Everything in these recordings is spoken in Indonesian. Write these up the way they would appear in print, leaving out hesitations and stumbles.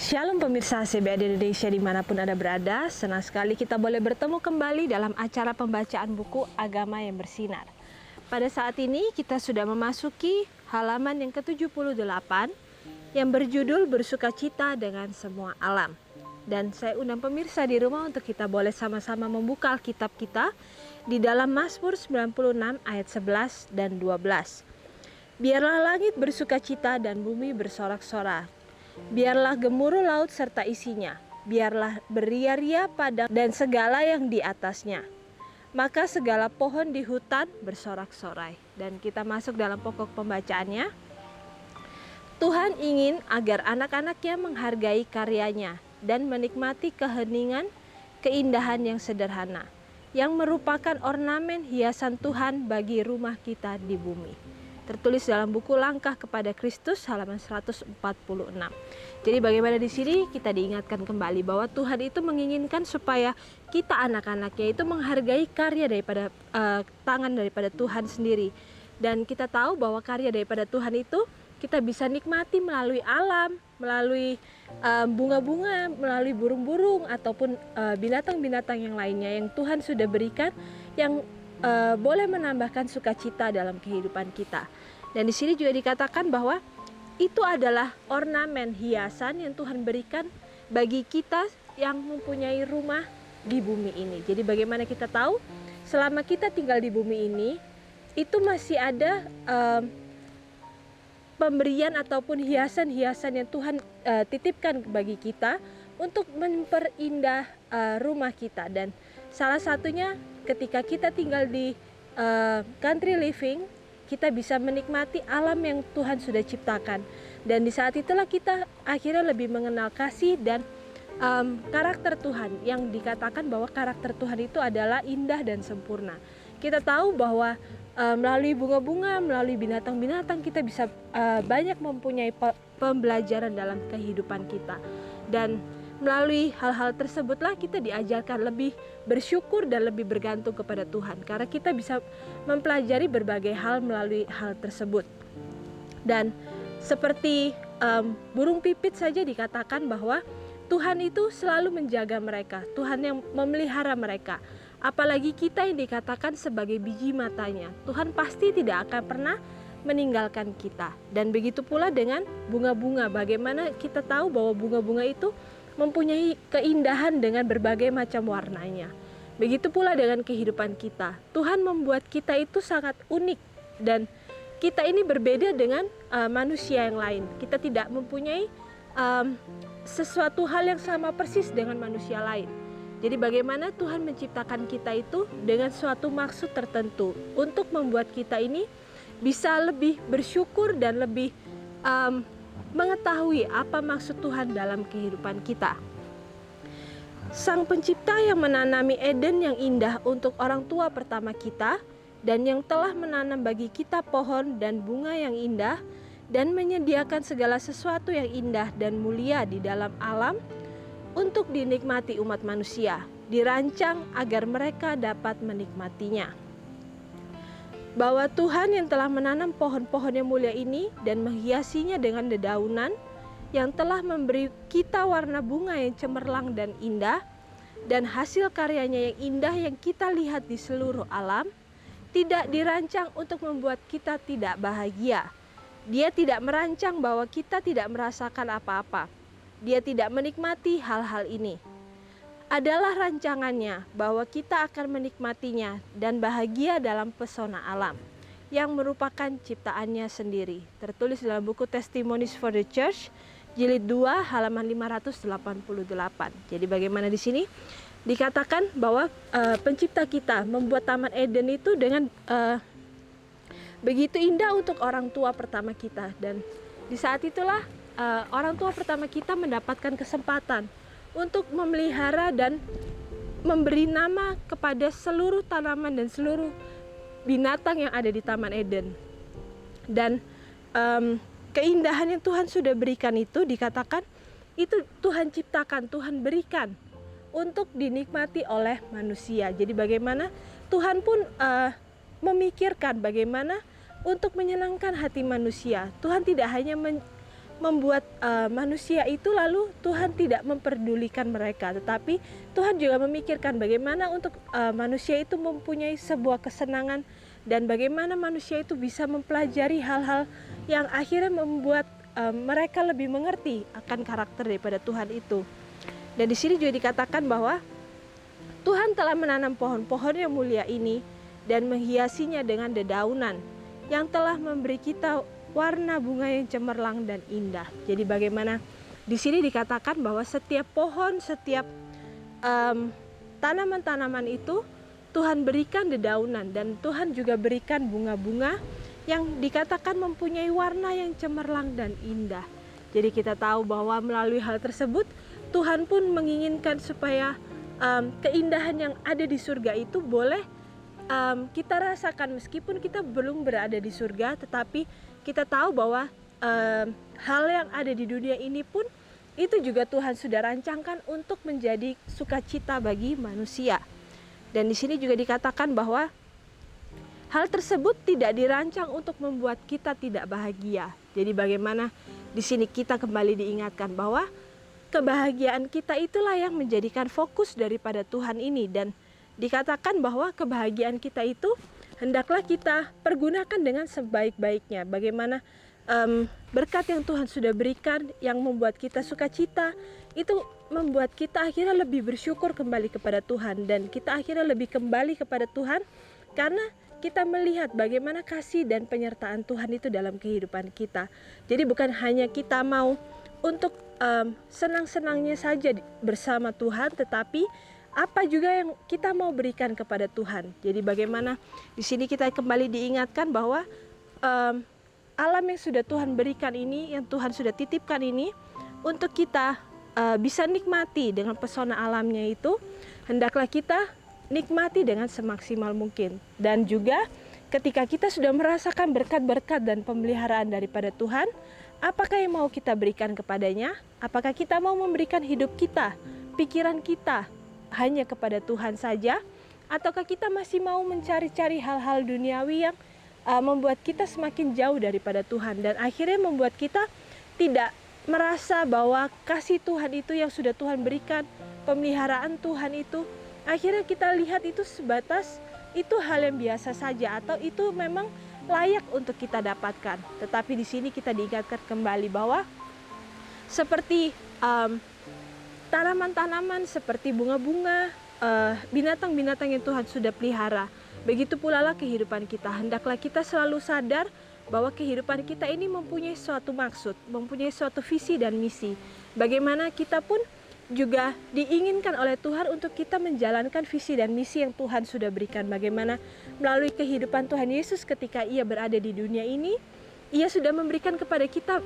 Shalom pemirsa CBA Indonesia dimanapun Anda berada, senang sekali kita boleh bertemu kembali dalam acara pembacaan buku Agama yang Bersinar. Pada saat ini kita sudah memasuki halaman yang ke-78 yang berjudul Bersukacita dengan Semua Alam. Dan saya undang pemirsa di rumah untuk kita boleh sama-sama membuka Alkitab kita di dalam Mazmur 96 ayat 11 dan 12. Biarlah langit bersukacita dan bumi bersorak-sorak. Biarlah gemuruh laut serta isinya, biarlah beria-ria padang dan segala yang di atasnya. Maka segala pohon di hutan bersorak-sorai. Dan kita masuk dalam pokok pembacaannya. Tuhan ingin agar anak-anaknya menghargai karyanya dan menikmati keheningan, keindahan yang sederhana, yang merupakan ornamen hiasan Tuhan bagi rumah kita di bumi. Tertulis dalam buku Langkah kepada Kristus halaman 146. Jadi bagaimana di sini kita diingatkan kembali bahwa Tuhan itu menginginkan supaya kita anak-anaknya itu menghargai karya daripada tangan daripada Tuhan sendiri. Dan kita tahu bahwa karya daripada Tuhan itu kita bisa nikmati melalui alam, melalui bunga-bunga, melalui burung-burung ataupun binatang-binatang yang lainnya yang Tuhan sudah berikan yang boleh menambahkan sukacita dalam kehidupan kita. Dan di sini juga dikatakan bahwa itu adalah ornamen hiasan yang Tuhan berikan bagi kita yang mempunyai rumah di bumi ini. Jadi bagaimana kita tahu selama kita tinggal di bumi ini itu masih ada pemberian ataupun hiasan-hiasan yang Tuhan titipkan bagi kita untuk memperindah rumah kita. Dan salah satunya ketika kita tinggal di country living, kita bisa menikmati alam yang Tuhan sudah ciptakan. Dan di saat itulah kita akhirnya lebih mengenal kasih dan karakter Tuhan, yang dikatakan bahwa karakter Tuhan itu adalah indah dan sempurna. Kita tahu bahwa melalui bunga-bunga, melalui binatang-binatang kita bisa banyak mempunyai pembelajaran dalam kehidupan kita. Dan melalui hal-hal tersebutlah kita diajarkan lebih bersyukur dan lebih bergantung kepada Tuhan, karena kita bisa mempelajari berbagai hal melalui hal tersebut. Dan seperti burung pipit saja dikatakan bahwa Tuhan itu selalu menjaga mereka, Tuhan yang memelihara mereka. Apalagi kita yang dikatakan sebagai biji matanya, Tuhan pasti tidak akan pernah meninggalkan kita. Dan begitu pula dengan bunga-bunga, bagaimana kita tahu bahwa bunga-bunga itu mempunyai keindahan dengan berbagai macam warnanya. Begitu pula dengan kehidupan kita. Tuhan membuat kita itu sangat unik, dan kita ini berbeda dengan manusia yang lain. Kita tidak mempunyai sesuatu hal yang sama persis dengan manusia lain. Jadi bagaimana Tuhan menciptakan kita itu dengan suatu maksud tertentu untuk membuat kita ini bisa lebih bersyukur dan lebih mengetahui apa maksud Tuhan dalam kehidupan kita. Sang Pencipta yang menanami Eden yang indah untuk orang tua pertama kita, dan yang telah menanam bagi kita pohon dan bunga yang indah, dan menyediakan segala sesuatu yang indah dan mulia di dalam alam untuk dinikmati umat manusia, dirancang agar mereka dapat menikmatinya. Bahwa Tuhan yang telah menanam pohon-pohon yang mulia ini dan menghiasinya dengan dedaunan, yang telah memberi kita warna bunga yang cemerlang dan indah, dan hasil karyanya yang indah yang kita lihat di seluruh alam, tidak dirancang untuk membuat kita tidak bahagia. Dia tidak merancang bahwa kita tidak merasakan apa-apa. Dia tidak menikmati hal-hal ini. Adalah rancangannya bahwa kita akan menikmatinya dan bahagia dalam pesona alam yang merupakan ciptaannya sendiri. Tertulis dalam buku Testimonies for the Church jilid 2 halaman 588. Jadi bagaimana di sini dikatakan bahwa pencipta kita membuat Taman Eden itu dengan begitu indah untuk orang tua pertama kita, dan di saat itulah orang tua pertama kita mendapatkan kesempatan untuk memelihara dan memberi nama kepada seluruh tanaman dan seluruh binatang yang ada di Taman Eden. Dan keindahan yang Tuhan sudah berikan itu dikatakan itu Tuhan ciptakan, Tuhan berikan untuk dinikmati oleh manusia. Jadi bagaimana Tuhan pun memikirkan bagaimana untuk menyenangkan hati manusia. Tuhan tidak hanya membuat manusia itu lalu Tuhan tidak memperdulikan mereka, tetapi Tuhan juga memikirkan bagaimana untuk manusia itu mempunyai sebuah kesenangan dan bagaimana manusia itu bisa mempelajari hal-hal yang akhirnya membuat mereka lebih mengerti akan karakter daripada Tuhan itu. Dan di sini juga dikatakan bahwa Tuhan telah menanam pohon-pohon yang mulia ini dan menghiasinya dengan dedaunan yang telah memberi kita warna bunga yang cemerlang dan indah. Jadi bagaimana di sini dikatakan bahwa setiap pohon, setiap tanaman-tanaman itu Tuhan berikan dedaunan dan Tuhan juga berikan bunga-bunga yang dikatakan mempunyai warna yang cemerlang dan indah. Jadi kita tahu bahwa melalui hal tersebut Tuhan pun menginginkan supaya keindahan yang ada di surga itu boleh kita rasakan meskipun kita belum berada di surga, tetapi kita tahu bahwa hal yang ada di dunia ini pun itu juga Tuhan sudah rancangkan untuk menjadi sukacita bagi manusia. Dan di sini juga dikatakan bahwa hal tersebut tidak dirancang untuk membuat kita tidak bahagia. Jadi bagaimana di sini kita kembali diingatkan bahwa kebahagiaan kita itulah yang menjadikan fokus daripada Tuhan ini, dan dikatakan bahwa kebahagiaan kita itu hendaklah kita pergunakan dengan sebaik-baiknya. Bagaimana berkat yang Tuhan sudah berikan yang membuat kita sukacita, itu membuat kita akhirnya lebih bersyukur kembali kepada Tuhan. Dan kita akhirnya lebih kembali kepada Tuhan karena kita melihat bagaimana kasih dan penyertaan Tuhan itu dalam kehidupan kita. Jadi bukan hanya kita mau untuk senang-senangnya saja bersama Tuhan, tetapi apa juga yang kita mau berikan kepada Tuhan. Jadi bagaimana di sini kita kembali diingatkan bahwa alam yang sudah Tuhan berikan ini, yang Tuhan sudah titipkan ini untuk kita bisa nikmati dengan pesona alamnya itu, hendaklah kita nikmati dengan semaksimal mungkin. Dan juga ketika kita sudah merasakan berkat-berkat dan pemeliharaan daripada Tuhan, apakah yang mau kita berikan kepadanya? Apakah kita mau memberikan hidup kita, pikiran kita hanya kepada Tuhan saja, ataukah kita masih mau mencari-cari hal-hal duniawi yang membuat kita semakin jauh daripada Tuhan dan akhirnya membuat kita tidak merasa bahwa kasih Tuhan itu yang sudah Tuhan berikan, pemeliharaan Tuhan itu, akhirnya kita lihat itu sebatas itu hal yang biasa saja atau itu memang layak untuk kita dapatkan. Tetapi di sini kita diingatkan kembali bahwa seperti tanaman-tanaman, seperti bunga-bunga, binatang-binatang yang Tuhan sudah pelihara, begitu pula lah kehidupan kita. Hendaklah kita selalu sadar bahwa kehidupan kita ini mempunyai suatu maksud, mempunyai suatu visi dan misi. Bagaimana kita pun juga diinginkan oleh Tuhan untuk kita menjalankan visi dan misi yang Tuhan sudah berikan. Bagaimana melalui kehidupan Tuhan Yesus ketika Ia berada di dunia ini, Ia sudah memberikan kepada kita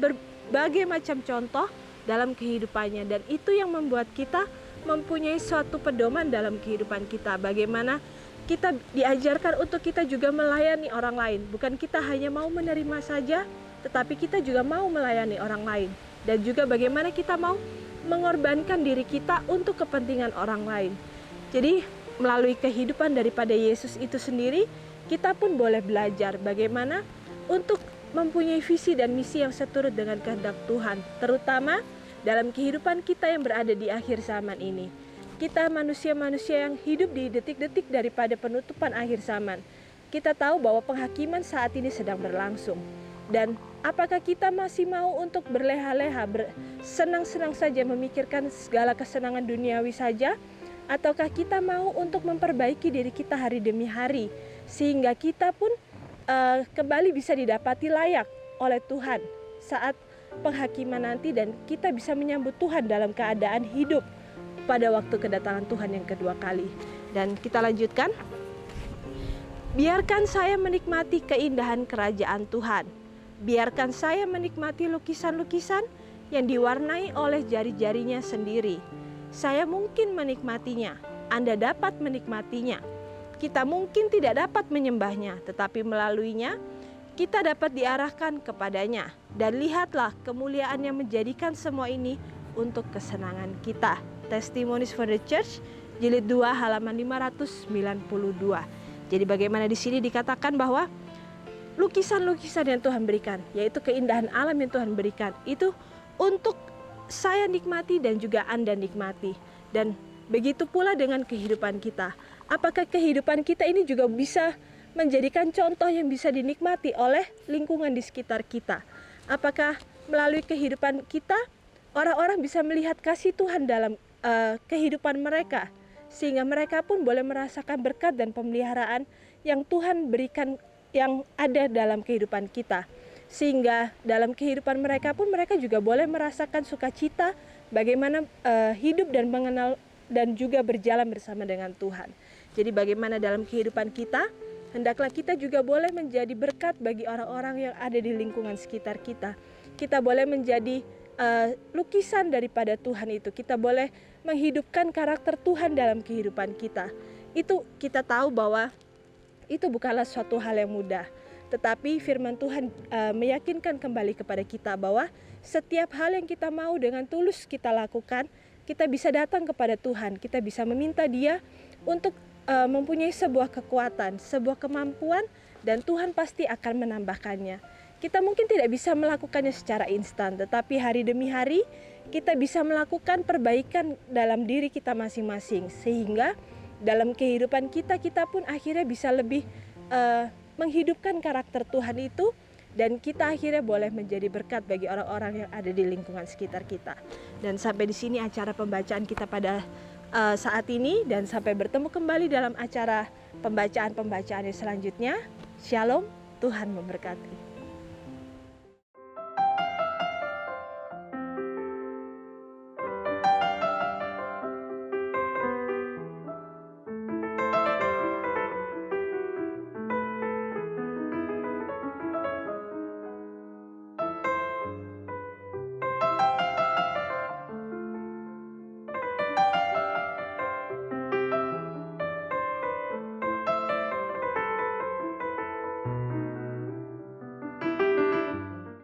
berbagai macam contoh dalam kehidupannya, dan itu yang membuat kita mempunyai suatu pedoman dalam kehidupan kita. Bagaimana kita diajarkan untuk kita juga melayani orang lain. Bukan kita hanya mau menerima saja, tetapi kita juga mau melayani orang lain. Dan juga bagaimana kita mau mengorbankan diri kita untuk kepentingan orang lain. Jadi melalui kehidupan daripada Yesus itu sendiri, kita pun boleh belajar bagaimana untuk mempunyai visi dan misi yang seturut dengan kehendak Tuhan, terutama dalam kehidupan kita yang berada di akhir zaman ini. Kita manusia-manusia yang hidup di detik-detik daripada penutupan akhir zaman. Kita tahu bahwa penghakiman saat ini sedang berlangsung. Dan apakah kita masih mau untuk berleha-leha, senang-senang saja memikirkan segala kesenangan duniawi saja? Ataukah kita mau untuk memperbaiki diri kita hari demi hari, sehingga kita pun kembali bisa didapati layak oleh Tuhan saat penghakiman nanti, dan kita bisa menyambut Tuhan dalam keadaan hidup pada waktu kedatangan Tuhan yang kedua kali. Dan kita lanjutkan. Biarkan saya menikmati keindahan kerajaan Tuhan. Biarkan saya menikmati lukisan-lukisan yang diwarnai oleh jari-jarinya sendiri. Saya mungkin menikmatinya, Anda dapat menikmatinya. Kita mungkin tidak dapat menyembahnya, tetapi melaluinya kita dapat diarahkan kepadanya. Dan lihatlah kemuliaan yang menjadikan semua ini untuk kesenangan kita. Testimonies for the Church, jilid 2 halaman 592. Jadi bagaimana di sini dikatakan bahwa lukisan-lukisan yang Tuhan berikan, yaitu keindahan alam yang Tuhan berikan, itu untuk saya nikmati dan juga Anda nikmati. Dan begitu pula dengan kehidupan kita. Apakah kehidupan kita ini juga bisa menjadikan contoh yang bisa dinikmati oleh lingkungan di sekitar kita? Apakah melalui kehidupan kita orang-orang bisa melihat kasih Tuhan dalam kehidupan mereka, sehingga mereka pun boleh merasakan berkat dan pemeliharaan yang Tuhan berikan yang ada dalam kehidupan kita, sehingga dalam kehidupan mereka pun mereka juga boleh merasakan sukacita bagaimana hidup dan mengenal dan juga berjalan bersama dengan Tuhan. Jadi bagaimana dalam kehidupan kita, hendaklah kita juga boleh menjadi berkat bagi orang-orang yang ada di lingkungan sekitar kita. Kita boleh menjadi lukisan daripada Tuhan itu. Kita boleh menghidupkan karakter Tuhan dalam kehidupan kita. Itu kita tahu bahwa itu bukanlah suatu hal yang mudah. Tetapi firman Tuhan meyakinkan kembali kepada kita bahwa setiap hal yang kita mau dengan tulus kita lakukan, kita bisa datang kepada Tuhan. Kita bisa meminta Dia untuk mempunyai sebuah kekuatan, sebuah kemampuan, dan Tuhan pasti akan menambahkannya. Kita mungkin tidak bisa melakukannya secara instan, tetapi hari demi hari kita bisa melakukan perbaikan dalam diri kita masing-masing, sehingga dalam kehidupan kita pun akhirnya bisa lebih menghidupkan karakter Tuhan itu, dan kita akhirnya boleh menjadi berkat bagi orang-orang yang ada di lingkungan sekitar kita. Dan sampai di sini acara pembacaan kita pada saat ini, dan sampai bertemu kembali dalam acara pembacaan-pembacaan yang selanjutnya. Shalom, Tuhan memberkati.